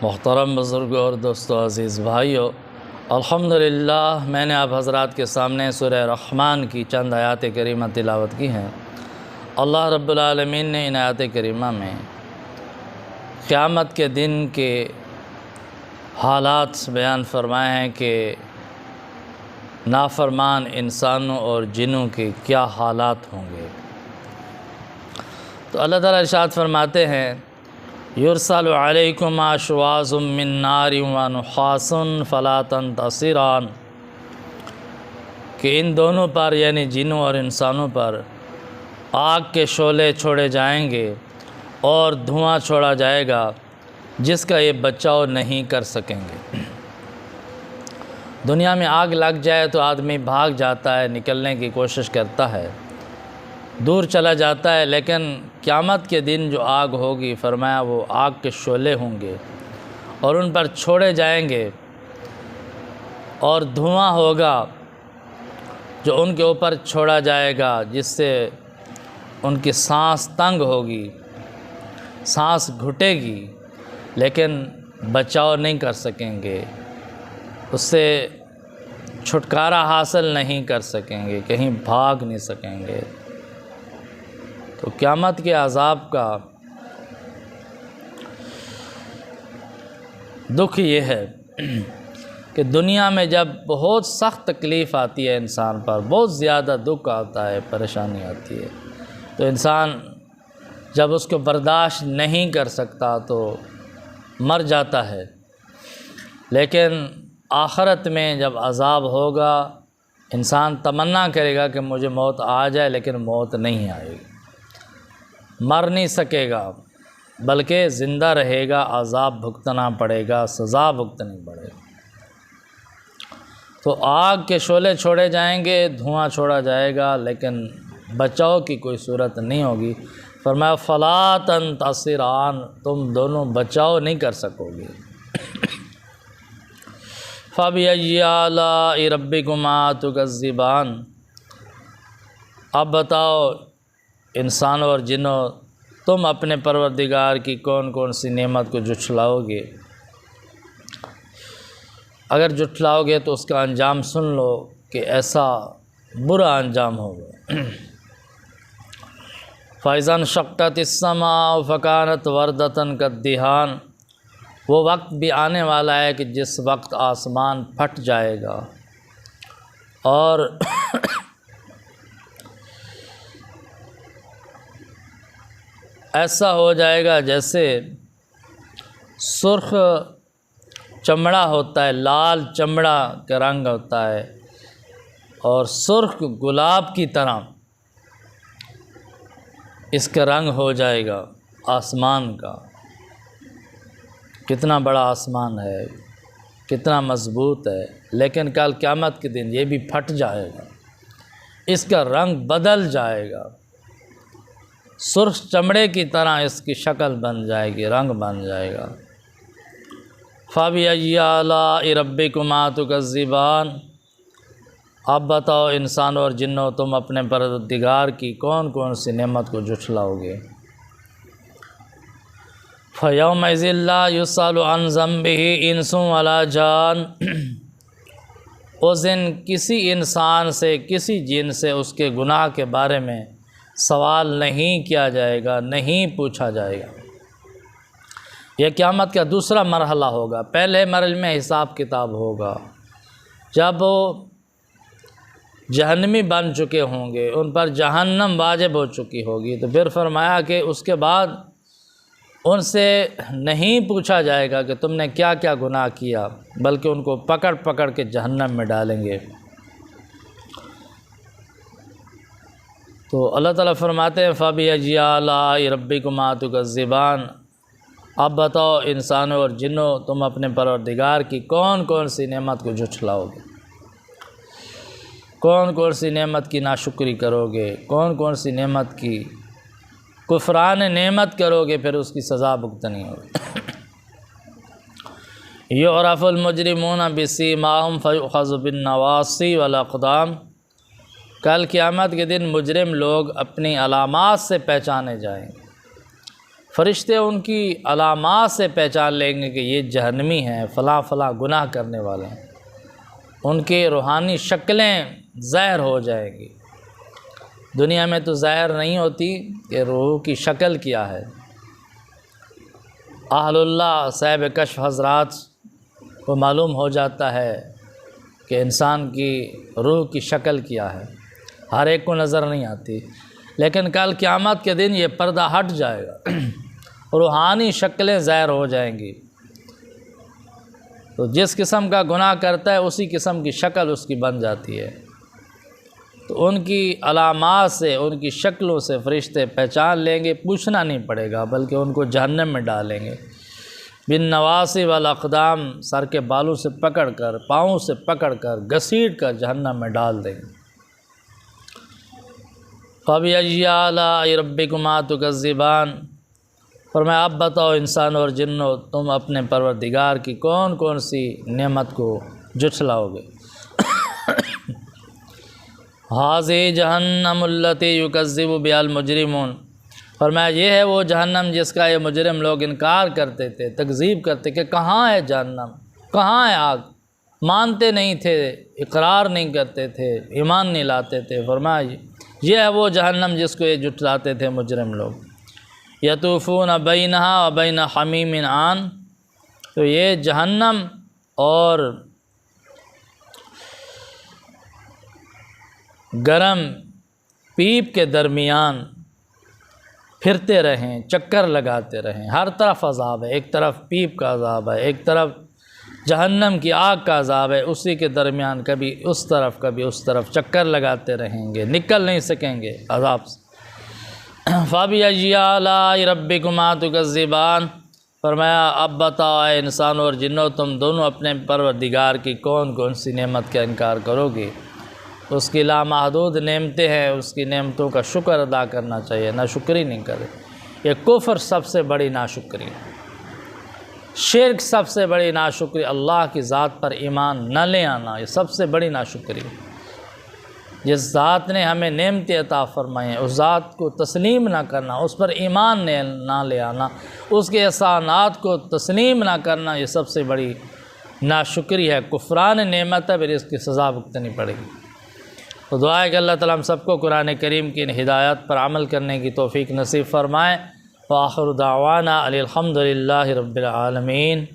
मोहतरम बुज़ुर्ग और दोस्तों अज़ीज़ भाइयों, अल्हम्दुलिल्लाह मैंने आप हज़रात के सामने सूरह रहमान की चंद आयात करीमा तिलावत की हैं। अल्लाह रब्बुल आलमीन ने इन आयात करीमा में क़यामत के दिन के हालात बयान फरमाए हैं कि नाफरमान इंसानों और जिन्नों के क्या हालात होंगे। तो अल्लाह ताला इरशाद फरमाते हैं, युरसलु अलैकुम अशवाज़ुम मिन नारिन व नुहासन फला तंतसिरान, कि इन दोनों पर यानी जिन्नों और इंसानों पर आग के शोले छोड़े जाएंगे और धुआं छोड़ा जाएगा जिसका ये बचाव नहीं कर सकेंगे। दुनिया में आग लग जाए तो आदमी भाग जाता है, निकलने की कोशिश करता है, दूर चला जाता है, लेकिन क़यामत के दिन जो आग होगी, फरमाया वो आग के शोले होंगे और उन पर छोड़े जाएंगे और धुआं होगा जो उनके ऊपर छोड़ा जाएगा, जिससे उनकी सांस तंग होगी, सांस घुटेगी, लेकिन बचाव नहीं कर सकेंगे, उससे छुटकारा हासिल नहीं कर सकेंगे, कहीं भाग नहीं सकेंगे। तो क़यामत के अज़ाब का दुख ये है कि दुनिया में जब बहुत सख्त तकलीफ़ आती है इंसान पर, बहुत ज़्यादा दुख आता है, परेशानी आती है, तो इंसान जब उसको बर्दाश्त नहीं कर सकता तो मर जाता है। लेकिन आखिरत में जब अज़ाब होगा, इंसान तमन्ना करेगा कि मुझे मौत आ जाए, लेकिन मौत नहीं आएगी, मर नहीं सकेगा, बल्कि ज़िंदा रहेगा, अज़ाब भुगतना पड़ेगा, सज़ा भुगतनी पड़ेगी। तो आग के शोले छोड़े जाएंगे, धुआं छोड़ा जाएगा, लेकिन बचाव की कोई सूरत नहीं होगी। फरमाया फला तंतसिरान, तुम दोनों बचाव नहीं कर सकोगे। फ़बिअय्यि आलाइ रब्बिकुमा तुकज़्ज़िबान, अब बताओ इंसानों और जिन्नों, तुम अपने परवरदिगार की कौन कौन सी नेमत को झुठलाओगे। अगर झुठलाओगे तो उसका अंजाम सुन लो कि ऐसा बुरा अंजाम होगा। फ़इज़न शक़्क़तिस समाउ फ़कानत वर्दतन कद्दिहान, वो वक्त भी आने वाला है कि जिस वक्त आसमान फट जाएगा और ऐसा हो जाएगा जैसे सुर्ख चमड़ा होता है, लाल चमड़ा का रंग होता है, और सुर्ख गुलाब की तरह इसका रंग हो जाएगा आसमान का। कितना बड़ा आसमान है, कितना मज़बूत है, लेकिन कल क़यामत के दिन ये भी फट जाएगा, इसका रंग बदल जाएगा, सुर्ख चमड़े की तरह इसकी शक्ल बन जाएगी, रंग बन जाएगा। फ़बिअय्यि आलाइ रब्बिकुमा तुकज़्ज़िबान, अब बताओ इंसानों और जिन्नों, तुम अपने परवरदिगार की कौन कौन सी नेमत को झुठलाओगे। फ़यौमइज़िन ला युसअलु अन ज़म्बिही इंसुन वला जान, उस दिन किसी इंसान से, किसी जिन से उसके गुनाह के बारे में सवाल नहीं किया जाएगा, नहीं पूछा जाएगा। यह क़यामत का दूसरा मरहला होगा। पहले मरहले में हिसाब किताब होगा, जब वो जहन्नमी बन चुके होंगे, उन पर जहन्नम वाजिब हो चुकी होगी, तो फिर फरमाया कि उसके बाद उनसे नहीं पूछा जाएगा कि तुमने क्या क्या गुनाह किया, बल्कि उनको पकड़ पकड़ के जहन्नम में डालेंगे। तो अल्लाह ताला फरमाते हैं फ़बिअय्यि आलाइ रब्बिकुमा तुकज़्ज़िबान, अब बताओ इंसानों और जिन्नों, तुम अपने परवरदिगार की कौन कौन सी नेमत को झुठलाओगे, कौन कौन सी नेमत की नाशुक्री करोगे, कौन कौन सी नेमत की कुफ़रान नेमत करोगे, फिर उसकी सज़ा भुगतनी होगी। युअरफ़ुल मुजरिमून बिसीमाहुम फ़युख़ज़ु बिन्नवासी वल अक़दाम, कल क़यामत के दिन मुजरिम लोग अपनी अलामात से पहचाने जाएंगे। फरिश्ते उनकी अलामात से पहचान लेंगे कि ये जहन्नमी हैं, फ़लाँ फ़लाँ गुनाह करने वाले हैं। उनकी रूहानी शक्लें ज़ाहिर हो जाएंगी। दुनिया में तो ज़ाहिर नहीं होती कि रूह की शक्ल क्या है। अहलुल्लाह साहिब कश्फ हज़रात को मालूम हो जाता है कि इंसान की रूह की शक्ल क्या है, हर एक को नज़र नहीं आती। लेकिन कल क़यामत के दिन ये पर्दा हट जाएगा, रूहानी शक्लें ज़ाहिर हो जाएंगी। तो जिस किस्म का गुनाह करता है उसी किस्म की शक्ल उसकी बन जाती है। तो उनकी अलामात से, उनकी शक्लों से फ़रिश्ते पहचान लेंगे, पूछना नहीं पड़ेगा, बल्कि उनको जहन्नम में डालेंगे। बिन नवासी वाल अक़दाम, सर के बालों से पकड़ कर, पाँव से पकड़ कर, घसीट कर जहन्नम में डाल देंगे। फ़बिअय्यि आलाइ रब्बिकुमा तुकज़्ज़िबान, फरमाया आप बताओ इंसान और जिन्नों, तुम अपने परवरदिगार की कौन कौन सी नेमत को जुठलाओगे। हाज़िही जहन्नमुल्लती युकज़्ज़िबु बिहाल मुजरिमून, फरमाया ये है वो जहन्नम जिसका ये मुजरिम लोग इनकार करते थे, तकज़ीब करते कि कहाँ है जहन्नम, कहाँ है आग। मानते नहीं थे, इकरार नहीं करते थे, ईमान नहीं लाते थे। फरमाया ये है वो जहन्नम जिसको ये जुठलाते थे मुजरिम लोग। यतूफ़ून बैनहा व बैन हमीमिन आन, तो ये जहन्नम और गरम पीप के दरमियान फिरते रहें, चक्कर लगाते रहें। हर तरफ अज़ाब है, एक तरफ पीप का अज़ाब है, एक तरफ जहन्नम की आग का अज़ाब है, उसी के दरमियान कभी उस तरफ कभी उस तरफ चक्कर लगाते रहेंगे, निकल नहीं सकेंगे अज़ाब से। फ़बिअय्यि आलाइ रब्बिकुमा तुकज़्ज़िबान, फरमाया अब बताओ इंसान और जिन्नों, तुम दोनों अपने परवरदिगार की कौन कौन सी नेमत का इनकार करोगे। उसकी लामहदूद नेमतें हैं, उसकी नेमतों का शुक्र अदा करना चाहिए, नाशुक्री नहीं करे। ये कुफ्र सबसे बड़ी नाशुक्री, शिर्क सबसे बड़ी नाशुक्री, अल्लाह की ज़ात पर ईमान न ले आना, ये सबसे बड़ी नाशुक्री। जिस ज़ात ने हमें नेमतें अता फ़रमाई हैं उस ज़ात को तस्लीम ना करना, उस पर ईमान ना ले आना, उसके एहसानात को तस्लीम ना करना, ये सबसे बड़ी नाशुक्री है, कुफ़रान नेमत है, फिर इसकी सज़ा भुगतनी पड़ेगी। तो दुआ है कि अल्लाह ताला हम सबको कुरान करीम की इन हिदायत पर अमल करने की तौफ़ीक नसीब फ़रमाएँ। व आखिर दावाना अनिल हम्दुलिल्लाहि रब्बिल आलमीन।